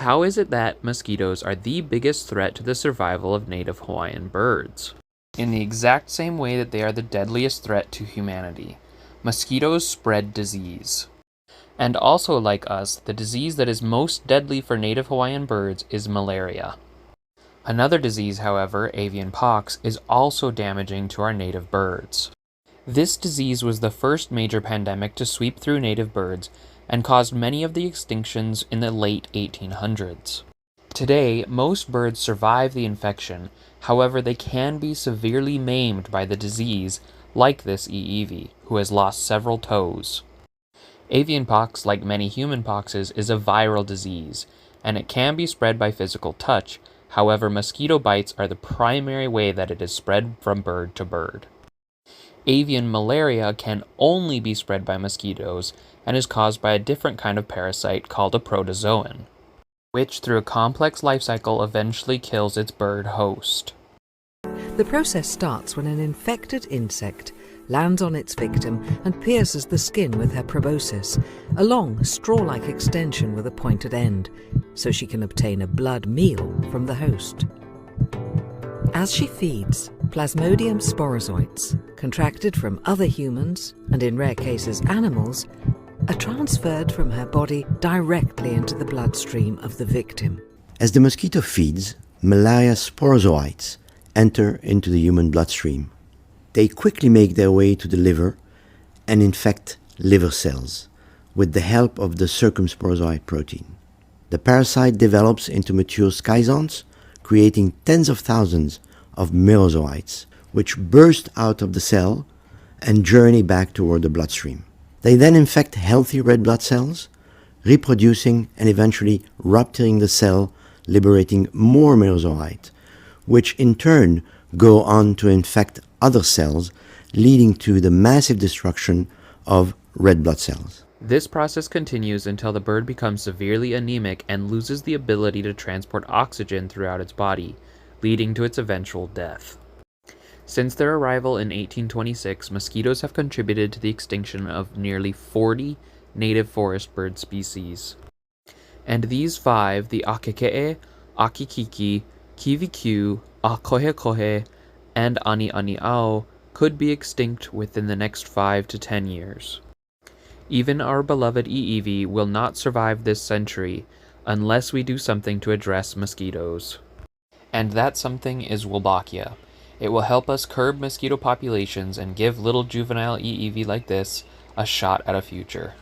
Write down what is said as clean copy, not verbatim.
How is it that mosquitoes are the biggest threat to the survival of native Hawaiian birds? In the exact same way that they are the deadliest threat to humanity. Mosquitoes spread disease. And also like us, the disease that is most deadly for native Hawaiian birds is malaria. Another disease, however, avian pox, is also damaging to our native birds. This disease was the first major pandemic to sweep through native birds and caused many of the extinctions in the late 1800s. Today, most birds survive the infection, however they can be severely maimed by the disease, like this ʻīʻīvi, who has lost several toes. Avian pox, like many human poxes, is a viral disease, and it can be spread by physical touch. However, mosquito bites are the primary way that it is spread from bird to bird. Avian malaria can only be spread by mosquitoes and is caused by a different kind of parasite called a protozoan, which through a complex life cycle eventually kills its bird host. The process starts when an infected insect lands on its victim and pierces the skin with her proboscis, a long straw-like extension with a pointed end, so she can obtain a blood meal from the host. As she feeds, Plasmodium sporozoites, contracted from other humans, and in rare cases animals, are transferred from her body directly into the bloodstream of the victim. As the mosquito feeds, malaria sporozoites enter into the human bloodstream. They quickly make their way to the liver and infect liver cells with the help of the circumsporozoite protein. The parasite develops into mature schizons, creating tens of thousands of merozoites, which burst out of the cell and journey back toward the bloodstream. They then infect healthy red blood cells, reproducing and eventually rupturing the cell, liberating more merozoites, which in turn go on to infect other cells, leading to the massive destruction of red blood cells. This process continues until the bird becomes severely anemic and loses the ability to transport oxygen throughout its body, leading to its eventual death. Since their arrival in 1826, mosquitoes have contributed to the extinction of nearly 40 native forest bird species. And these 5, the ʻākekeʻe, ʻākikiki, kiwikiu, ʻākohekohe, and aniʻaniʻao, could be extinct within the next 5 to 10 years. Even our beloved ʻīʻīvi will not survive this century unless we do something to address mosquitoes. And that something is Wolbachia. It will help us curb mosquito populations and give little juvenile ʻīʻīvi like this a shot at a future.